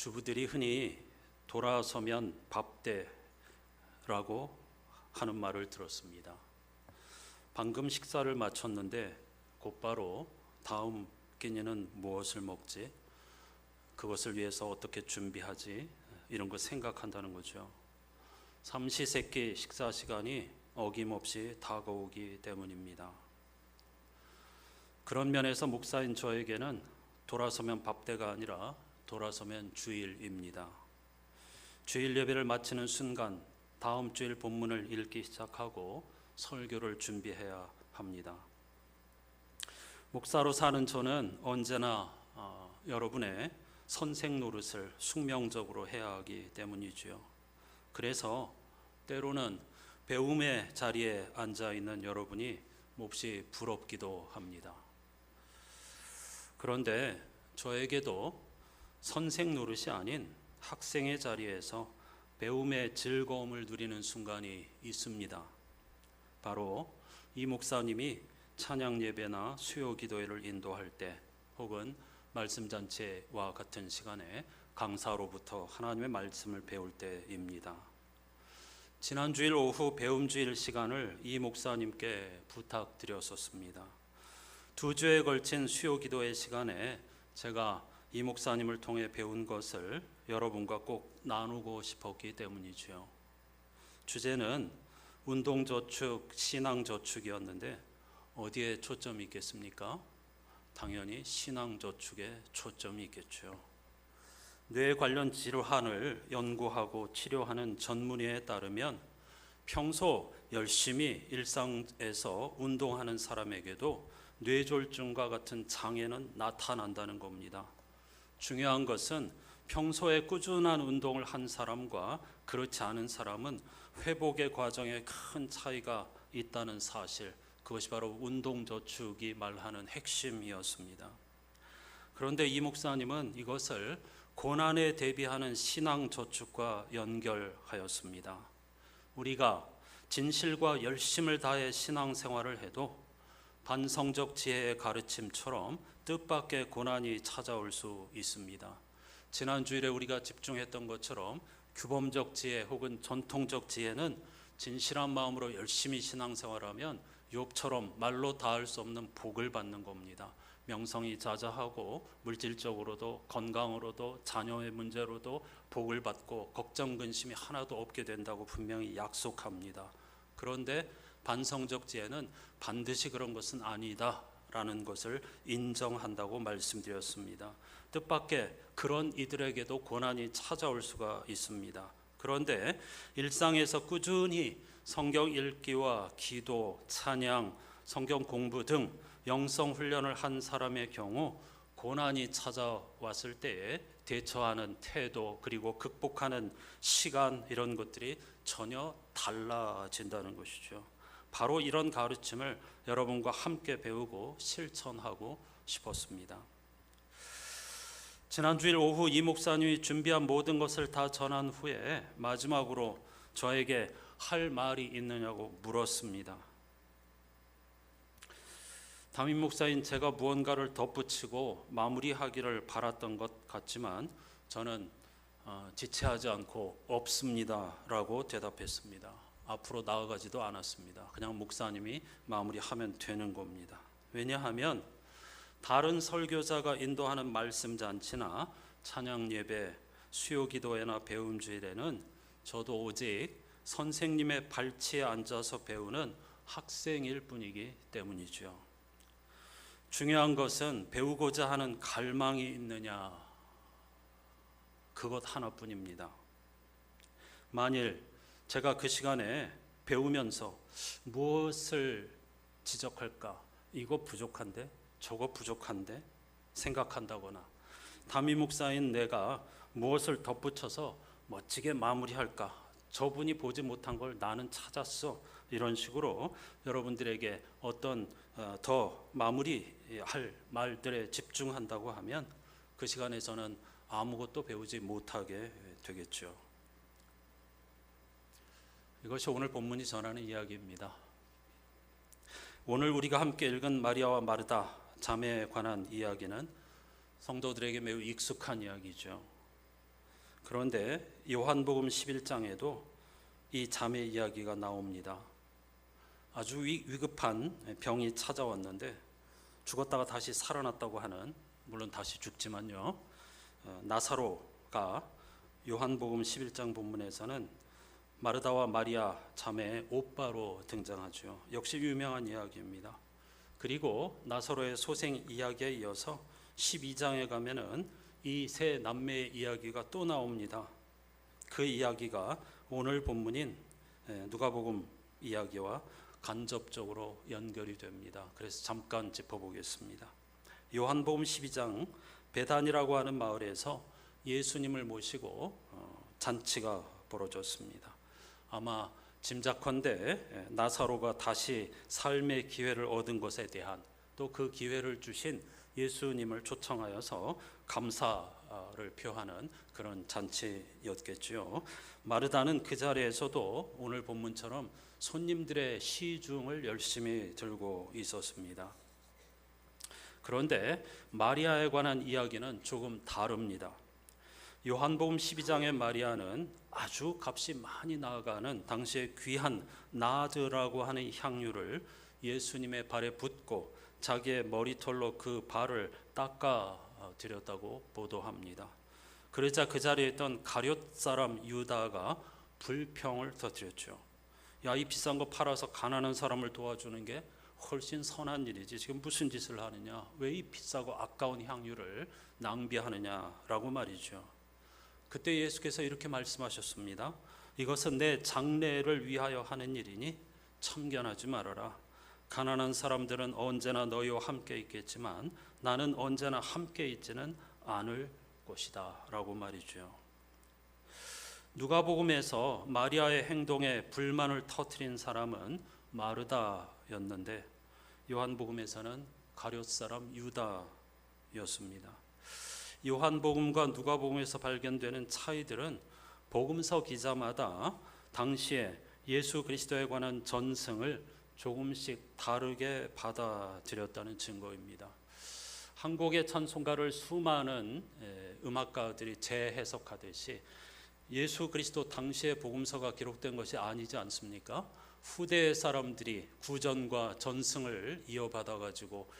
주부들이 흔히 돌아서면 밥대라고 하는 말을 들었습니다. 방금 식사를 마쳤는데 곧바로 다음 끼니는 무엇을 먹지? 그것을 위해서 어떻게 준비하지? 이런 거 생각한다는 거죠. 삼시세끼 식사 시간이 어김없이 다가오기 때문입니다. 그런 면에서 목사인 저에게는 돌아서면 밥대가 아니라 돌아서면 주일입니다. 주일 예배를 마치는 순간 다음 주일 본문을 읽기 시작하고 설교를 준비해야 합니다. 목사로 사는 저는 언제나 여러분의 선생 노릇을 숙명적으로 해야 하기 때문이지요. 그래서 때로는 배움의 자리에 앉아 있는 여러분이 몹시 부럽기도 합니다. 그런데 저에게도 선생 노릇이 아닌 학생의 자리에서 배움의 즐거움을 누리는 순간이 있습니다. 바로 이 목사님이 찬양 예배나 수요 기도회를 인도할 때, 혹은 말씀 잔치와 같은 시간에 강사로부터 하나님의 말씀을 배울 때입니다. 지난 주일 오후 배움 주일 시간을 이 목사님께 부탁드렸었습니다. 2주에 걸친 수요 기도회 시간에 제가 이 목사님을 통해 배운 것을 여러분과 꼭 나누고 싶었기 때문이죠. 주제는 운동저축, 신앙저축이었는데 어디에 초점이 있겠습니까? 당연히 신앙저축에 초점이 있겠죠. 뇌 관련 질환을 연구하고 치료하는 전문의에 따르면 평소 열심히 일상에서 운동하는 사람에게도 뇌졸중과 같은 장애는 나타난다는 겁니다. 중요한 것은 평소에 꾸준한 운동을 한 사람과 그렇지 않은 사람은 회복의 과정에 큰 차이가 있다는 사실, 그것이 바로 운동저축이 말하는 핵심이었습니다. 그런데 이 목사님은 이것을 고난에 대비하는 신앙저축과 연결하였습니다. 우리가 진실과 열심을 다해 신앙생활을 해도 반성적 지혜의 가르침처럼 뜻밖의 고난이 찾아올 수 있습니다. 지난 주일에 우리가 집중했던 것처럼 규범적 지혜 혹은 전통적 지혜는 진실한 마음으로 열심히 신앙생활하면 욥처럼 말로 다할 수 없는 복을 받는 겁니다. 명성이 자자하고 물질적으로도 건강으로도 자녀의 문제로도 복을 받고 걱정 근심이 하나도 없게 된다고 분명히 약속합니다. 그런데 반성적 지혜는 반드시 그런 것은 아니다 라는 것을 인정한다고 말씀드렸습니다. 뜻밖의 그런 이들에게도 고난이 찾아올 수가 있습니다. 그런데 일상에서 꾸준히 성경 읽기와 기도, 찬양, 성경 공부 등 영성 훈련을 한 사람의 경우 고난이 찾아왔을 때에 대처하는 태도, 그리고 극복하는 시간, 이런 것들이 전혀 달라진다는 것이죠. 바로 이런 가르침을 여러분과 함께 배우고 실천하고 싶었습니다. 지난 주일 오후 이 목사님이 준비한 모든 것을 다 전한 후에 마지막으로 저에게 할 말이 있느냐고 물었습니다. 담임 목사인 제가 무언가를 덧붙이고 마무리하기를 바랐던 것 같지만 저는 지체하지 않고 없습니다 라고 대답했습니다. 앞으로 나아가지도 않았습니다. 그냥 목사님이 마무리하면 되는 겁니다. 왜냐하면 다른 설교자가 인도하는 말씀 잔치나 찬양 예배, 수요 기도회나 배움 주일에는 저도 오직 선생님의 발치에 앉아서 배우는 학생일 뿐이기 때문이죠. 중요한 것은 배우고자 하는 갈망이 있느냐, 그것 하나뿐입니다. 만일 제가 그 시간에 배우면서 무엇을 지적할까, 이거 부족한데 저거 부족한데 생각한다거나, 담임 목사인 내가 무엇을 덧붙여서 멋지게 마무리할까, 저분이 보지 못한 걸 나는 찾았어, 이런 식으로 여러분들에게 어떤 더 마무리할 말들에 집중한다고 하면 그 시간에 저는 아무것도 배우지 못하게 되겠죠. 이것이 오늘 본문이 전하는 이야기입니다. 오늘 우리가 함께 읽은 마리아와 마르다 자매에 관한 이야기는 성도들에게 매우 익숙한 이야기죠. 그런데 요한복음 11장에도 이 자매 이야기가 나옵니다. 아주 위급한 병이 찾아왔는데 죽었다가 다시 살아났다고 하는, 물론 다시 죽지만요, 나사로가 요한복음 11장 본문에서는 마르다와 마리아 자매의 오빠로 등장하죠. 역시 유명한 이야기입니다. 그리고 나사로의 소생 이야기에 이어서 12장에 가면은 이 세 남매의 이야기가 또 나옵니다. 그 이야기가 오늘 본문인 누가복음 이야기와 간접적으로 연결이 됩니다. 그래서 잠깐 짚어보겠습니다. 요한복음 12장 베단이라고 하는 마을에서 예수님을 모시고 잔치가 벌어졌습니다. 아마 짐작컨대 나사로가 다시 삶의 기회를 얻은 것에 대한, 또 그 기회를 주신 예수님을 초청하여서 감사를 표하는 그런 잔치였겠지요. 마르다는 그 자리에서도 오늘 본문처럼 손님들의 시중을 열심히 들고 있었습니다. 그런데 마리아에 관한 이야기는 조금 다릅니다. 요한복음 12장의 마리아는 아주 값이 많이 나가는 당시에 귀한 나드라고 하는 향유를 예수님의 발에 붓고 자기의 머리털로 그 발을 닦아 드렸다고 보도합니다. 그러자 그 자리에 있던 가룟 사람 유다가 불평을 터뜨렸죠. 야, 이 비싼 거 팔아서 가난한 사람을 도와주는 게 훨씬 선한 일이지, 지금 무슨 짓을 하느냐, 왜 이 비싸고 아까운 향유를 낭비하느냐라고 말이죠. 그때 예수께서 이렇게 말씀하셨습니다. 이것은 내 장래를 위하여 하는 일이니 참견하지 말아라. 가난한 사람들은 언제나 너희와 함께 있겠지만 나는 언제나 함께 있지는 않을 것이다 라고 말이죠. 누가복음에서 마리아의 행동에 불만을 터뜨린 사람은 마르다였는데 요한복음에서는 가룟 사람 유다였습니다. 요한복음과 누가복음에서 발견되는 차이들은 복음서 기자마다 당시에 예수 그리스도에 관한 전승을 조금씩 다르게 받아들였다는 증거입니다. 한 곡의 찬송가를 수많은 음악가들이 재해석하듯이 예수 그리스도 당시의 복음서가 기록된 것이 아니지 않습니까? 후대 사람들이 구전과 전승을 이어받아 가지고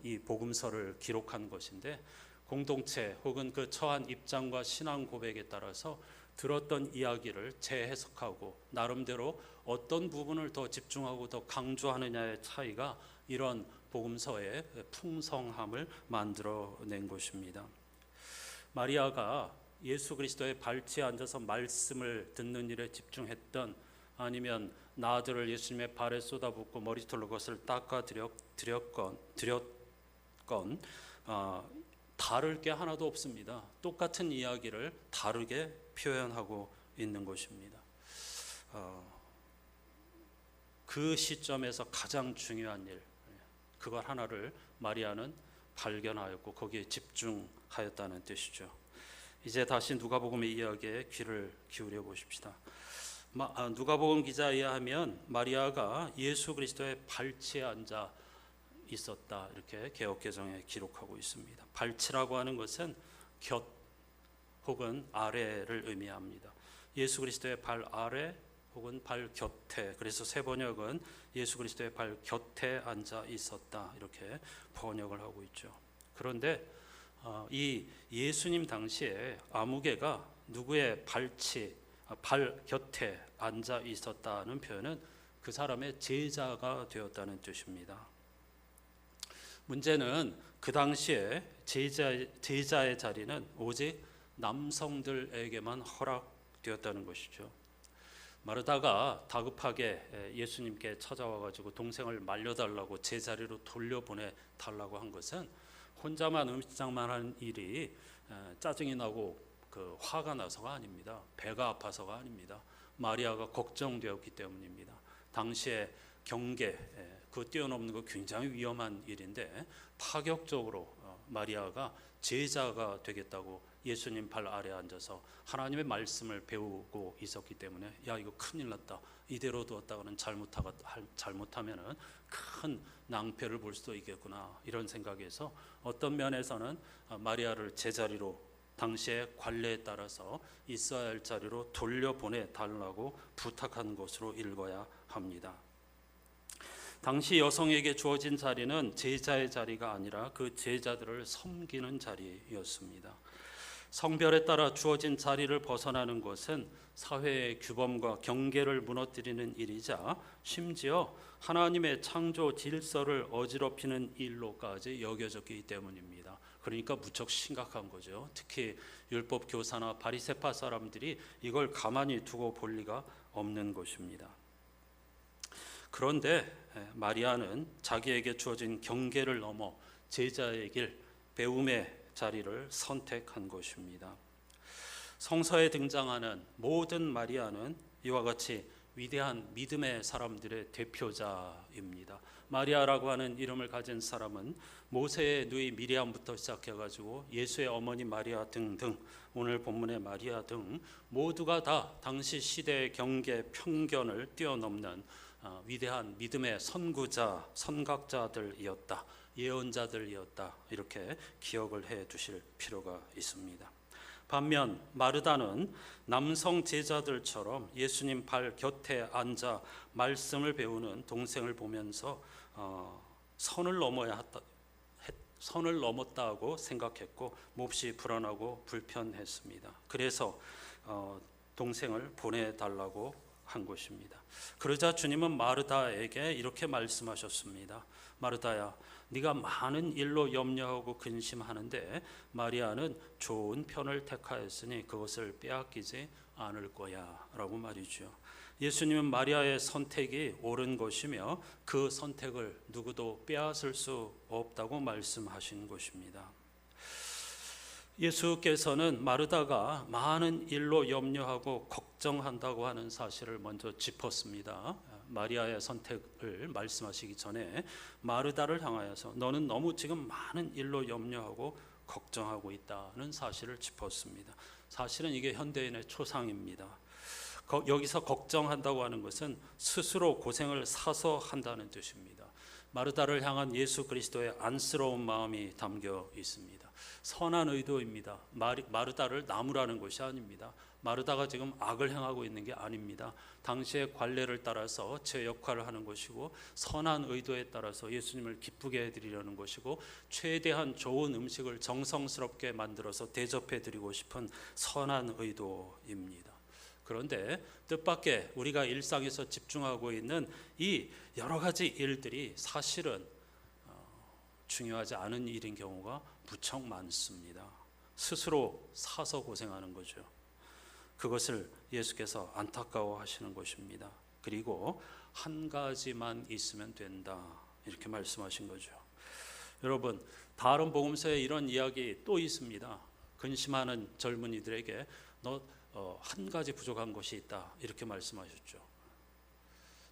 이 복음서를 기록한 것인데, 공동체 혹은 그 처한 입장과 신앙 고백에 따라서 들었던 이야기를 재해석하고 나름대로 어떤 부분을 더 집중하고 더 강조하느냐의 차이가 이런 복음서의 풍성함을 만들어낸 것입니다. 마리아가 예수 그리스도의 발치에 앉아서 말씀을 듣는 일에 집중했던, 아니면 나들을 예수님의 발에 쏟아붓고 머리털로 그것을 닦아 드렸건 다를 게 하나도 없습니다. 똑같은 이야기를 다르게 표현하고 있는 것입니다. 그 시점에서 가장 중요한 일, 그걸 하나를 마리아는 발견하였고 거기에 집중하였다는 뜻이죠. 이제 다시 누가복음의 이야기에 귀를 기울여 보십시다. 누가복음 기자에 의하면 마리아가 예수 그리스도의 발치에 앉아 있었다, 이렇게 개역개정에 기록하고 있습니다. 발치라고 하는 것은 곁 혹은 아래를 의미합니다. 예수 그리스도의 발 아래 혹은 발 곁에, 그래서 새 번역은 예수 그리스도의 발 곁에 앉아 있었다, 이렇게 번역을 하고 있죠. 그런데 이 예수님 당시에 아무개가 누구의 발 곁에 앉아 있었다는 표현은 그 사람의 제자가 되었다는 뜻입니다. 문제는 그 당시에 제자의 자리는 오직 남성들에게만 허락되었다는 것이죠. 마르다가 다급하게 예수님께 찾아와 가지고 동생을 말려달라고 제자리로 돌려보내 달라고 한 것은 혼자만 음식장만 하는 일이 짜증이 나고 그 화가 나서가 아닙니다. 배가 아파서가 아닙니다. 마리아가 걱정되었기 때문입니다. 당시에 경계, 그 뛰어넘는 거 굉장히 위험한 일인데 파격적으로 마리아가 제자가 되겠다고 예수님 발 아래 앉아서 하나님의 말씀을 배우고 있었기 때문에, 야, 이거 큰일 났다, 이대로 두었다가는 잘못하면은 큰 낭패를 볼 수도 있겠구나, 이런 생각에서 어떤 면에서는 마리아를 제자리로 당시의 관례에 따라서 있어야 할 자리로 돌려보내 달라고 부탁한 것으로 읽어야 합니다. 당시 여성에게 주어진 자리는 제자의 자리가 아니라 그 제자들을 섬기는 자리였습니다. 성별에 따라 주어진 자리를 벗어나는 것은 사회의 규범과 경계를 무너뜨리는 일이자 심지어 하나님의 창조 질서를 어지럽히는 일로까지 여겨졌기 때문입니다. 그러니까 무척 심각한 거죠. 특히 율법 교사나 바리새파 사람들이 이걸 가만히 두고 볼 리가 없는 것입니다. 그런데 마리아는 자기에게 주어진 경계를 넘어 제자의 길, 배움의 자리를 선택한 것입니다. 성서에 등장하는 모든 마리아는 이와 같이 위대한 믿음의 사람들의 대표자입니다. 마리아라고 하는 이름을 가진 사람은 모세의 누이 미리암부터 시작해가지고 예수의 어머니 마리아 등등, 오늘 본문의 마리아 등 모두가 다 당시 시대의 경계, 편견을 뛰어넘는 위대한 믿음의 선구자, 선각자들이었다, 예언자들이었다, 이렇게 기억을 해 두실 필요가 있습니다. 반면 마르다는 남성 제자들처럼 예수님 발 곁에 앉아 말씀을 배우는 동생을 보면서 선을 넘었다고 생각했고 몹시 불안하고 불편했습니다. 그래서 동생을 보내달라고 한 것입니다. 그러자 주님은 마르다에게 이렇게 말씀하셨습니다. 마르다야, 네가 많은 일로 염려하고 근심하는데 마리아는 좋은 편을 택하였으니 그것을 빼앗기지 않을 거야 라고 말이죠. 예수님은 마리아의 선택이 옳은 것이며 그 선택을 누구도 빼앗을 수 없다고 말씀하신 것입니다. 예수께서는 마르다가 많은 일로 염려하고 걱정한다고 하는 사실을 먼저 짚었습니다. 마리아의 선택을 말씀하시기 전에 마르다를 향하여서 너는 너무 지금 많은 일로 염려하고 걱정하고 있다는 사실을 짚었습니다. 사실은 이게 현대인의 초상입니다. 여기서 걱정한다고 하는 것은 스스로 고생을 사서 한다는 뜻입니다. 마르다를 향한 예수 그리스도의 안쓰러운 마음이 담겨 있습니다. 선한 의도입니다. 마르다를 나무라는 것이 아닙니다. 마르다가 지금 악을 행하고 있는 게 아닙니다. 당시의 관례를 따라서 제 역할을 하는 것이고 선한 의도에 따라서 예수님을 기쁘게 해드리려는 것이고 최대한 좋은 음식을 정성스럽게 만들어서 대접해드리고 싶은 선한 의도입니다. 그런데 뜻밖의 우리가 일상에서 집중하고 있는 이 여러 가지 일들이 사실은 중요하지 않은 일인 경우가 무척 많습니다. 스스로 사서 고생하는 거죠. 그것을 예수께서 안타까워하시는 것입니다. 그리고 한 가지만 있으면 된다 이렇게 말씀하신 거죠. 여러분, 다른 복음서에 이런 이야기 또 있습니다. 근심하는 젊은이들에게 너 한 가지 부족한 것이 있다 이렇게 말씀하셨죠.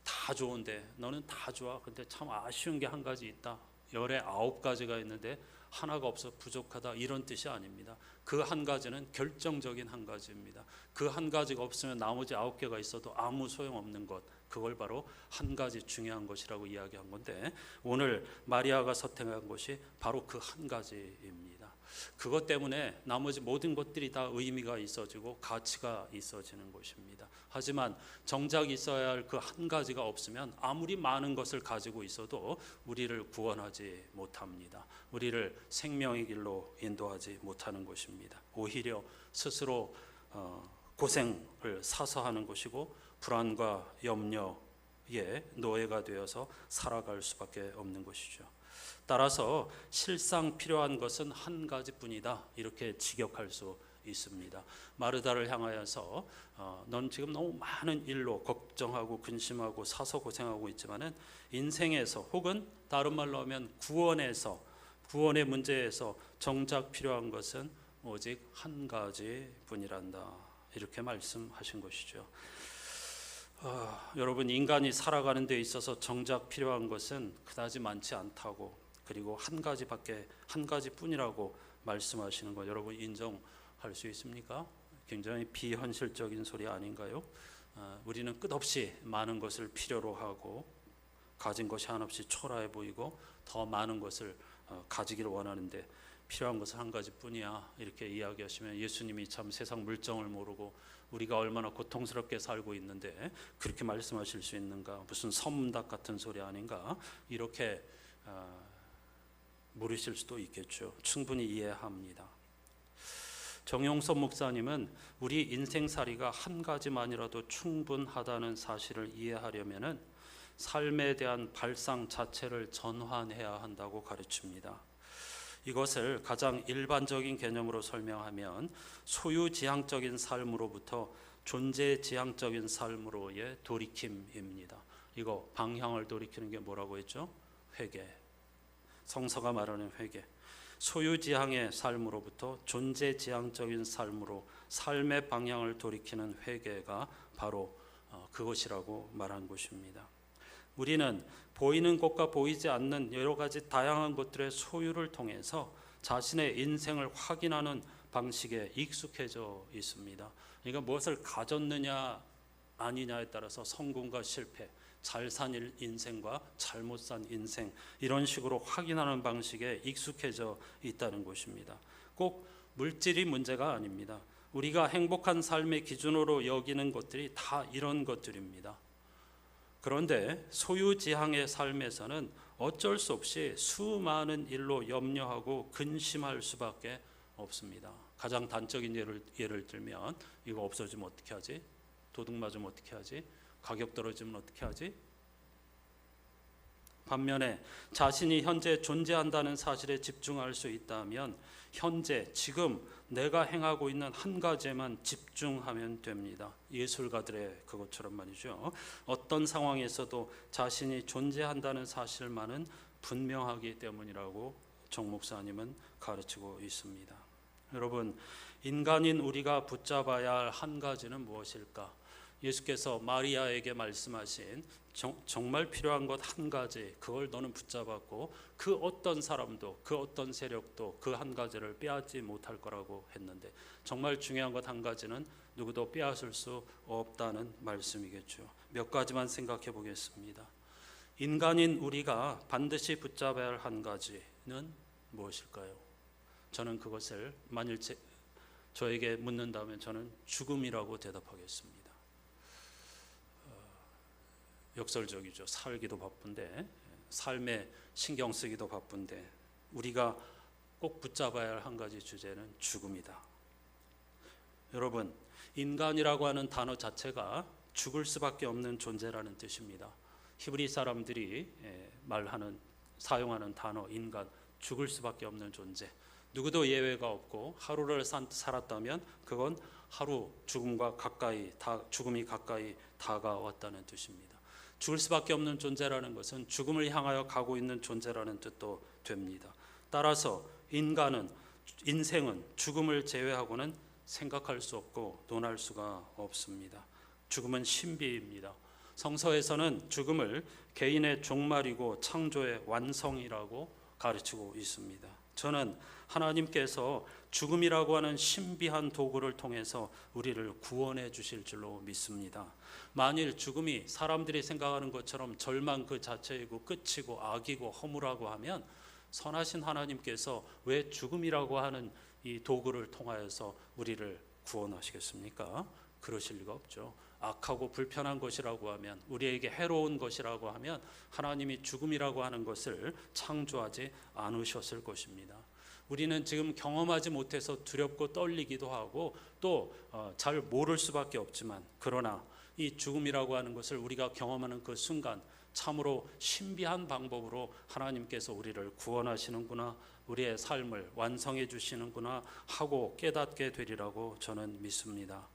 다 좋은데 너는 다 좋아. 근데 참 아쉬운 게 한 가지 있다. 열에 9가지가 있는데 하나가 없어 부족하다 이런 뜻이 아닙니다. 그 한 가지는 결정적인 한 가지입니다. 그 한 가지가 없으면 나머지 9개가 있어도 아무 소용없는 것, 그걸 바로 한 가지 중요한 것이라고 이야기한 건데 오늘 마리아가 선택한 것이 바로 그 한 가지입니다. 그것 때문에 나머지 모든 것들이 다 의미가 있어지고 가치가 있어지는 것입니다. 하지만 정작 있어야 할 그 한 가지가 없으면 아무리 많은 것을 가지고 있어도 우리를 구원하지 못합니다. 우리를 생명의 길로 인도하지 못하는 것입니다. 오히려 스스로 고생을 사서 하는 것이고 불안과 염려의 노예가 되어서 살아갈 수밖에 없는 것이죠. 따라서 실상 필요한 것은 한 가지뿐이다 이렇게 직역할 수 있습니다. 마르다를 향하여서 넌 지금 너무 많은 일로 걱정하고 근심하고 사서 고생하고 있지만은 인생에서 혹은 다른 말로 하면 구원의 문제에서 정작 필요한 것은 오직 한 가지뿐이란다 이렇게 말씀하신 것이죠. 여러분, 인간이 살아가는 데 있어서 정작 필요한 것은 그다지 많지 않다고, 그리고 한 가지뿐이라고 말씀하시는 거 여러분 인정할 수 있습니까? 굉장히 비현실적인 소리 아닌가요? 우리는 끝없이 많은 것을 필요로 하고 가진 것이 한없이 초라해 보이고 더 많은 것을 가지기를 원하는데 필요한 것은 한 가지뿐이야 이렇게 이야기하시면 예수님이 참 세상 물정을 모르고 우리가 얼마나 고통스럽게 살고 있는데 그렇게 말씀하실 수 있는가, 무슨 서문답 같은 소리 아닌가, 이렇게 물으실 수도 있겠죠. 충분히 이해합니다. 정용섭 목사님은 우리 인생살이가 한 가지만이라도 충분하다는 사실을 이해하려면은 삶에 대한 발상 자체를 전환해야 한다고 가르칩니다. 이것을 가장 일반적인 개념으로 설명하면 소유지향적인 삶으로부터 존재지향적인 삶으로의 돌이킴입니다. 이거 방향을 돌이키는 게 뭐라고 했죠? 회개. 성서가 말하는 회개. 소유지향의 삶으로부터 존재지향적인 삶으로 삶의 방향을 돌이키는 회개가 바로 그것이라고 말한 것입니다. 우리는 보이는 것과 보이지 않는 여러 가지 다양한 것들의 소유를 통해서 자신의 인생을 확인하는 방식에 익숙해져 있습니다. 그러니까 무엇을 가졌느냐 아니냐에 따라서 성공과 실패, 잘 산 인생과 잘못 산 인생, 이런 식으로 확인하는 방식에 익숙해져 있다는 것입니다. 꼭 물질이 문제가 아닙니다. 우리가 행복한 삶의 기준으로 여기는 것들이 다 이런 것들입니다. 그런데 소유지향의 삶에서는 어쩔 수 없이 수많은 일로 염려하고 근심할 수밖에 없습니다. 가장 단적인 예를 들면, 이거 없어지면 어떻게 하지? 도둑 맞으면 어떻게 하지? 가격 떨어지면 어떻게 하지? 반면에 자신이 현재 존재한다는 사실에 집중할 수 있다면 현재 지금 내가 행하고 있는 한 가지에만 집중하면 됩니다. 예술가들의 그것처럼 말이죠. 어떤 상황에서도 자신이 존재한다는 사실만은 분명하기 때문이라고 정 목사님은 가르치고 있습니다. 여러분, 인간인 우리가 붙잡아야 할 한 가지는 무엇일까? 예수께서 마리아에게 말씀하신 정말 필요한 것 한 가지, 그걸 너는 붙잡았고 그 어떤 사람도 그 어떤 세력도 그 한 가지를 빼앗지 못할 거라고 했는데, 정말 중요한 것 한 가지는 누구도 빼앗을 수 없다는 말씀이겠죠. 몇 가지만 생각해 보겠습니다. 인간인 우리가 반드시 붙잡아야 할 한 가지는 무엇일까요? 저는 그것을 만일 저에게 묻는다면 저는 죽음이라고 대답하겠습니다. 역설적이죠. 살기도 바쁜데, 삶에 신경 쓰기도 바쁜데 우리가 꼭 붙잡아야 할 한 가지 주제는 죽음이다. 여러분, 인간이라고 하는 단어 자체가 죽을 수밖에 없는 존재라는 뜻입니다. 히브리 사람들이 사용하는 단어 인간, 죽을 수밖에 없는 존재. 누구도 예외가 없고 하루를 살았다면 그건 하루 죽음이 가까이 다가왔다는 뜻입니다. 죽을 수밖에 없는 존재라는 것은 죽음을 향하여 가고 있는 존재라는 뜻도 됩니다. 따라서 인생은 죽음을 제외하고는 생각할 수 없고 논할 수가 없습니다. 죽음은 신비입니다. 성서에서는 죽음을 개인의 종말이고 창조의 완성이라고 가르치고 있습니다. 저는 하나님께서 죽음이라고 하는 신비한 도구를 통해서 우리를 구원해 주실 줄로 믿습니다. 만일 죽음이 사람들이 생각하는 것처럼 절망 그 자체이고 끝이고 악이고 허무라고 하면 선하신 하나님께서 왜 죽음이라고 하는 이 도구를 통하여서 우리를 구원하시겠습니까? 그러실 리가 없죠. 악하고 불편한 것이라고 하면, 우리에게 해로운 것이라고 하면 하나님이 죽음이라고 하는 것을 창조하지 않으셨을 것입니다. 우리는 지금 경험하지 못해서 두렵고 떨리기도 하고 또 잘 모를 수밖에 없지만, 그러나 이 죽음이라고 하는 것을 우리가 경험하는 그 순간 참으로 신비한 방법으로 하나님께서 우리를 구원하시는구나, 우리의 삶을 완성해 주시는구나 하고 깨닫게 되리라고 저는 믿습니다.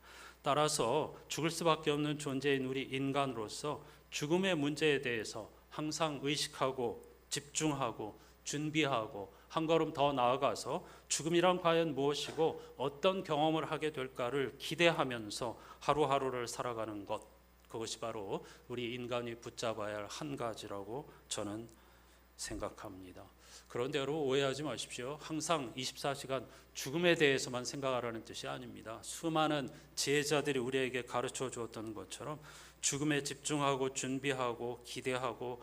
따라서 죽을 수밖에 없는 존재인 우리 인간으로서 죽음의 문제에 대해서 항상 의식하고 집중하고 준비하고 한 걸음 더 나아가서 죽음이란 과연 무엇이고 어떤 경험을 하게 될까를 기대하면서 하루하루를 살아가는 것, 그것이 바로 우리 인간이 붙잡아야 할 한 가지라고 저는 생각합니다. 그런데 여러분, 오해하지 마십시오. 항상 24시간 죽음에 대해서만 생각하라는 뜻이 아닙니다. 수많은 지혜자들이 우리에게 가르쳐 주었던 것처럼 죽음에 집중하고 준비하고 기대하고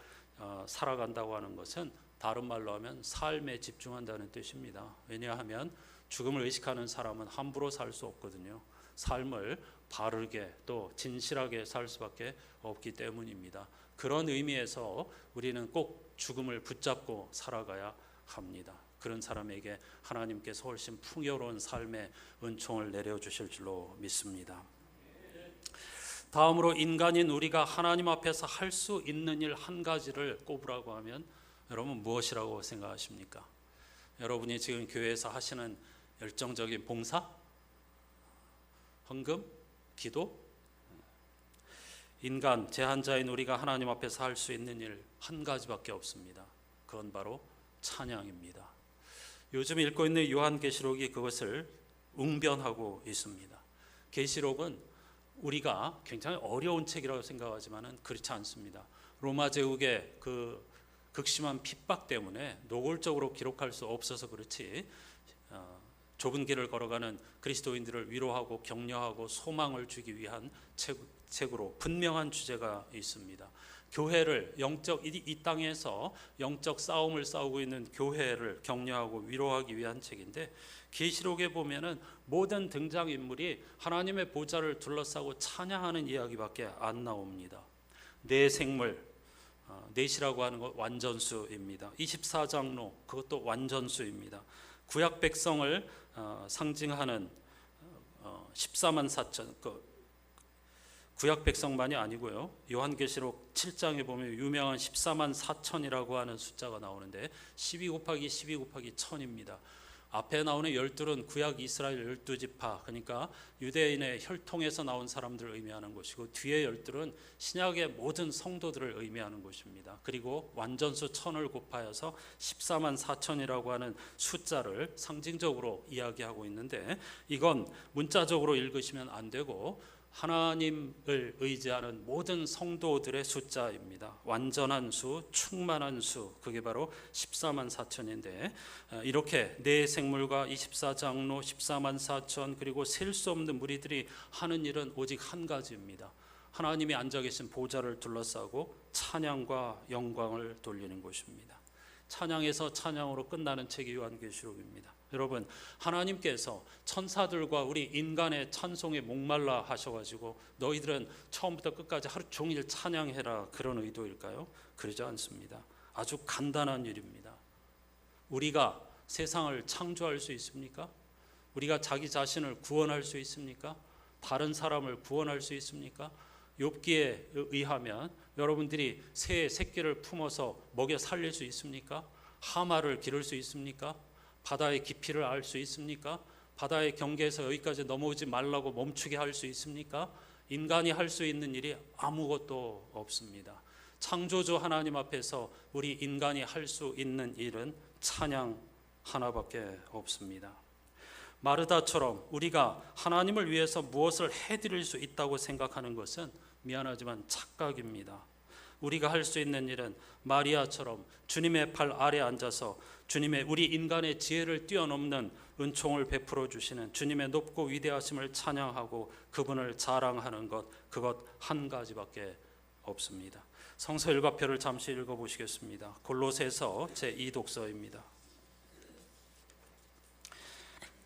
살아간다고 하는 것은 다른 말로 하면 삶에 집중한다는 뜻입니다. 왜냐하면 죽음을 의식하는 사람은 함부로 살 수 없거든요. 삶을 바르게 또 진실하게 살 수밖에 없기 때문입니다. 그런 의미에서 우리는 꼭 죽음을 붙잡고 살아가야 합니다. 그런 사람에게 하나님께서 훨씬 풍요로운 삶의 은총을 내려주실 줄로 믿습니다. 다음으로 인간인 우리가 하나님 앞에서 할 수 있는 일 한 가지를 꼽으라고 하면 여러분 무엇이라고 생각하십니까? 여러분이 지금 교회에서 하시는 열정적인 봉사? 헌금? 기도? 인간, 제한자인 우리가 하나님 앞에서 할 수 있는 일 한 가지밖에 없습니다. 그건 바로 찬양입니다. 요즘 읽고 있는 요한계시록이 그것을 웅변하고 있습니다. 계시록은 우리가 굉장히 어려운 책이라고 생각하지만 그렇지 않습니다. 로마 제국의 그 극심한 핍박 때문에 노골적으로 기록할 수 없어서 그렇지 좁은 길을 걸어가는 그리스도인들을 위로하고 격려하고 소망을 주기 위한 책으로 분명한 주제가 있습니다. 교회를 이 땅에서 영적 싸움을 싸우고 있는 교회를 격려하고 위로하기 위한 책인데, 계시록에 보면은 모든 등장인물이 하나님의 보좌를 둘러싸고 찬양하는 이야기밖에 안 나옵니다. 네 생물, 넷이라고 하는 것 완전수입니다. 24장로, 그것도 완전수입니다. 구약 백성을 상징하는 14만 4천, 구약 백성만이 아니고요. 요한계시록 7장에 보면 유명한 14만 4천이라고 하는 숫자가 나오는데 12 곱하기 12 곱하기 1000입니다. 앞에 나오는 12은 구약 이스라엘 12지파, 그러니까 유대인의 혈통에서 나온 사람들을 의미하는 것이고, 뒤에 12은 신약의 모든 성도들을 의미하는 것입니다. 그리고 완전수 1000을 곱하여서 14만 4천이라고 하는 숫자를 상징적으로 이야기하고 있는데, 이건 문자적으로 읽으시면 안 되고 하나님을 의지하는 모든 성도들의 숫자입니다. 완전한 수, 충만한 수, 그게 바로 14만 4천인데, 이렇게 네 생물과 24장로, 14만 4천, 그리고 셀 수 없는 무리들이 하는 일은 오직 한 가지입니다. 하나님이 앉아 계신 보좌를 둘러싸고 찬양과 영광을 돌리는 것입니다. 찬양에서 찬양으로 끝나는 책이 요한계시록입니다. 여러분, 하나님께서 천사들과 우리 인간의 찬송에 목말라 하셔가지고 너희들은 처음부터 끝까지 하루 종일 찬양해라, 그런 의도일까요? 그러지 않습니다. 아주 간단한 일입니다. 우리가 세상을 창조할 수 있습니까? 우리가 자기 자신을 구원할 수 있습니까? 다른 사람을 구원할 수 있습니까? 욥기에 의하면 여러분들이 새의 새끼를 품어서 먹여 살릴 수 있습니까? 하마를 기를 수 있습니까? 바다의 깊이를 알 수 있습니까? 바다의 경계에서 여기까지 넘어오지 말라고 멈추게 할 수 있습니까? 인간이 할 수 있는 일이 아무것도 없습니다. 창조주 하나님 앞에서 우리 인간이 할 수 있는 일은 찬양 하나밖에 없습니다. 마르다처럼 우리가 하나님을 위해서 무엇을 해드릴 수 있다고 생각하는 것은 미안하지만 착각입니다. 우리가 할 수 있는 일은 마리아처럼 주님의 팔 아래 앉아서 주님의, 우리 인간의 지혜를 뛰어넘는 은총을 베풀어 주시는 주님의 높고 위대하심을 찬양하고 그분을 자랑하는 것, 그것 한 가지밖에 없습니다. 성서 일과표를 잠시 읽어보시겠습니다. 골로새서 제2독서입니다.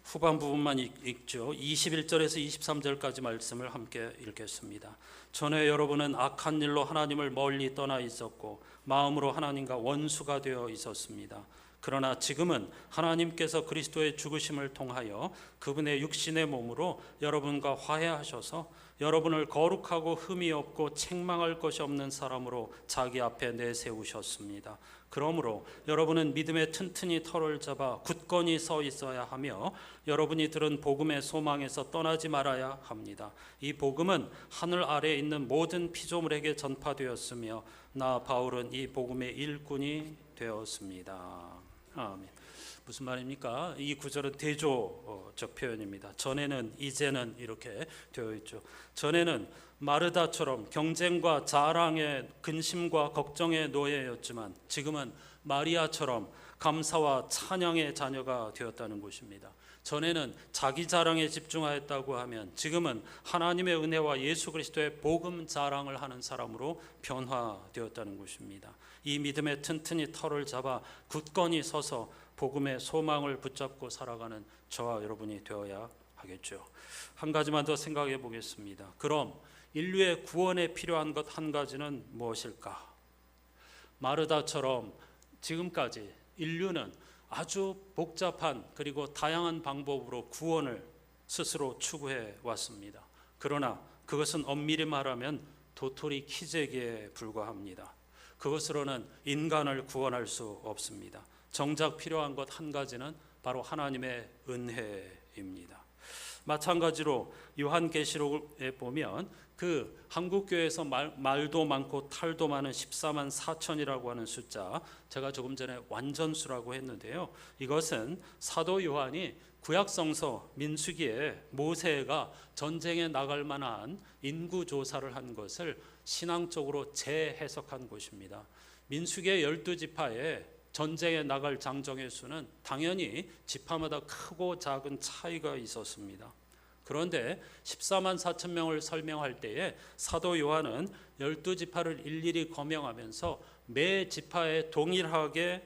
후반 부분만 읽죠. 21절에서 23절까지 말씀을 함께 읽겠습니다. 전에 여러분은 악한 일로 하나님을 멀리 떠나 있었고 마음으로 하나님과 원수가 되어 있었습니다. 그러나 지금은 하나님께서 그리스도의 죽으심을 통하여 그분의 육신의 몸으로 여러분과 화해하셔서 여러분을 거룩하고 흠이 없고 책망할 것이 없는 사람으로 자기 앞에 내세우셨습니다. 그러므로 여러분은 믿음의 튼튼히 털을 잡아 굳건히 서 있어야 하며 여러분이 들은 복음의 소망에서 떠나지 말아야 합니다. 이 복음은 하늘 아래에 있는 모든 피조물에게 전파되었으며 나 바울은 이 복음의 일꾼이 되었습니다. 아멘. 무슨 말입니까? 이 구절은 대조적 표현입니다. 전에는, 이제는 이렇게 되어 있죠. 전에는 마르다처럼 경쟁과 자랑의 근심과 걱정의 노예였지만 지금은 마리아처럼 감사와 찬양의 자녀가 되었다는 것입니다. 전에는 자기 자랑에 집중하였다고 하면 지금은 하나님의 은혜와 예수 그리스도의 복음 자랑을 하는 사람으로 변화되었다는 것입니다. 이 믿음에 튼튼히 털을 잡아 굳건히 서서 복음의 소망을 붙잡고 살아가는 저와 여러분이 되어야 하겠죠. 한 가지만 더 생각해 보겠습니다. 그럼 인류의 구원에 필요한 것 한 가지는 무엇일까? 마르다처럼 지금까지 인류는 아주 복잡한 그리고 다양한 방법으로 구원을 스스로 추구해 왔습니다. 그러나 그것은 엄밀히 말하면 도토리 키재기에 불과합니다. 그것으로는 인간을 구원할 수 없습니다. 정작 필요한 것 한 가지는 바로 하나님의 은혜입니다. 마찬가지로 요한계시록에 보면 그 한국교회에서 말도 많고 탈도 많은 14만 4천이라고 하는 숫자, 제가 조금 전에 완전수라고 했는데요. 이것은 사도 요한이 구약성서 민수기에 모세가 전쟁에 나갈 만한 인구조사를 한 것을 신앙적으로 재해석한 것입니다. 민수기의 12지파에 전쟁에 나갈 장정의 수는 당연히 지파마다 크고 작은 차이가 있었습니다. 그런데 14만 4천 명을 설명할 때에 사도 요한은 12지파를 일일이 거명하면서 매 지파에서 동일하게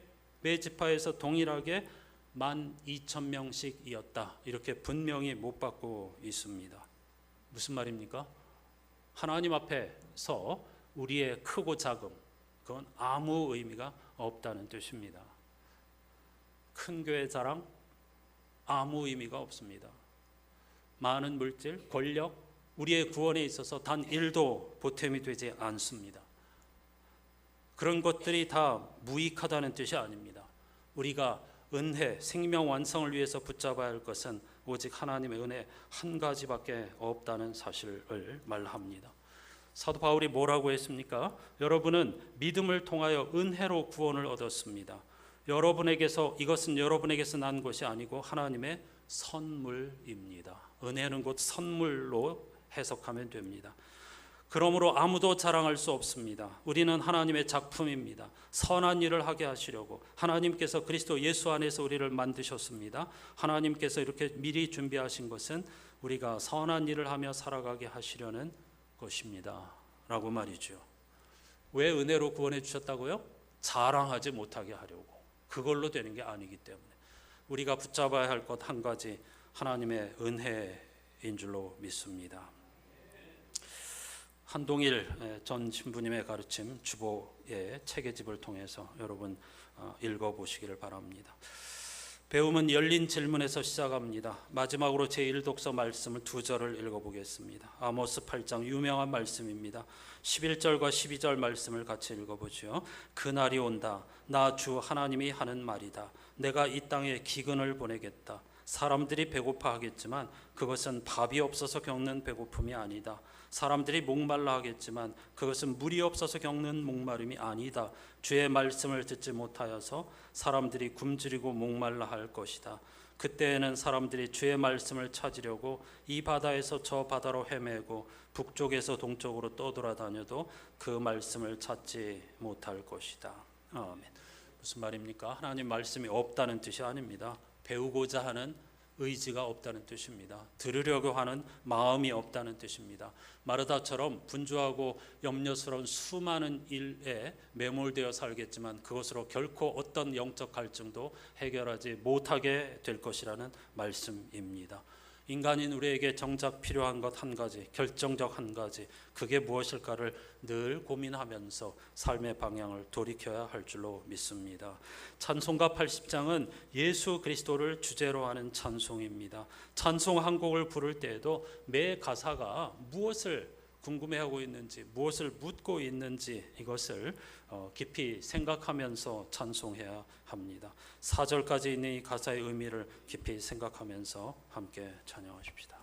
12,000명씩이었다. 이렇게 분명히 못 받고 있습니다. 무슨 말입니까? 하나님 앞에서 우리의 크고 작음, 그건 아무 의미가 없다는 뜻입니다. 큰 교회 자랑 아무 의미가 없습니다. 많은 물질, 권력, 우리의 구원에 있어서 단 1도 보탬이 되지 않습니다. 그런 것들이 다 무익하다는 뜻이 아닙니다. 우리가 은혜, 생명 완성을 위해서 붙잡아야 할 것은 오직 하나님의 은혜 한 가지밖에 없다는 사실을 말합니다. 사도 바울이 뭐라고 했습니까? 여러분은 믿음을 통하여 은혜로 구원을 얻었습니다. 이것은 여러분에게서 난 것이 아니고 하나님의 선물입니다. 은혜는 곧 선물로 해석하면 됩니다. 그러므로 아무도 자랑할 수 없습니다. 우리는 하나님의 작품입니다. 선한 일을 하게 하시려고 하나님께서 그리스도 예수 안에서 우리를 만드셨습니다. 하나님께서 이렇게 미리 준비하신 것은 우리가 선한 일을 하며 살아가게 하시려는 것입니다. 라고 말이죠. 왜 은혜로 구원해 주셨다고요? 자랑하지 못하게 하려고. 그걸로 되는 게 아니기 때문에 우리가 붙잡아야 할 것 한 가지, 하나님의 은혜인 줄로 믿습니다. 한동일 전 신부님의 가르침 주보의 책의집을 통해서 여러분 읽어보시기를 바랍니다. 배움은 열린 질문에서 시작합니다. 마지막으로 제1독서 말씀을 2절을 읽어보겠습니다. 아모스 8장 유명한 말씀입니다. 11절과 12절 말씀을 같이 읽어보죠. 그날이 온다. 나 주 하나님이 하는 말이다. 내가 이 땅에 기근을 보내겠다. 사람들이 배고파 하겠지만 그것은 밥이 없어서 겪는 배고픔이 아니다. 사람들이 목말라 하겠지만 그것은 물이 없어서 겪는 목마름이 아니다. 주의 말씀을 듣지 못하여서 사람들이 굶주리고 목말라 할 것이다. 그때에는 사람들이 주의 말씀을 찾으려고 이 바다에서 저 바다로 헤매고 북쪽에서 동쪽으로 떠돌아다녀도 그 말씀을 찾지 못할 것이다. 아멘. 무슨 말입니까? 하나님 말씀이 없다는 뜻이 아닙니다. 배우고자 하는 의지가 없다는 뜻입니다. 들으려고 하는 마음이 없다는 뜻입니다. 마르다처럼 분주하고 염려스러운 수많은 일에 매몰되어 살겠지만 그것으로 결코 어떤 영적 갈증도 해결하지 못하게 될 것이라는 말씀입니다. 인간인 우리에게 정작 필요한 것 한 가지, 결정적 한 가지, 그게 무엇일까를 늘 고민하면서 삶의 방향을 돌이켜야 할 줄로 믿습니다. 찬송가 80장은 예수 그리스도를 주제로 하는 찬송입니다. 찬송 한 곡을 부를 때에도 매 가사가 무엇을 궁금해하고 있는지, 무엇을 묻고 있는지 이것을 깊이 생각하면서 찬송해야 합니다. 4절까지 있는 이 가사의 의미를 깊이 생각하면서 함께 찬양하십시다.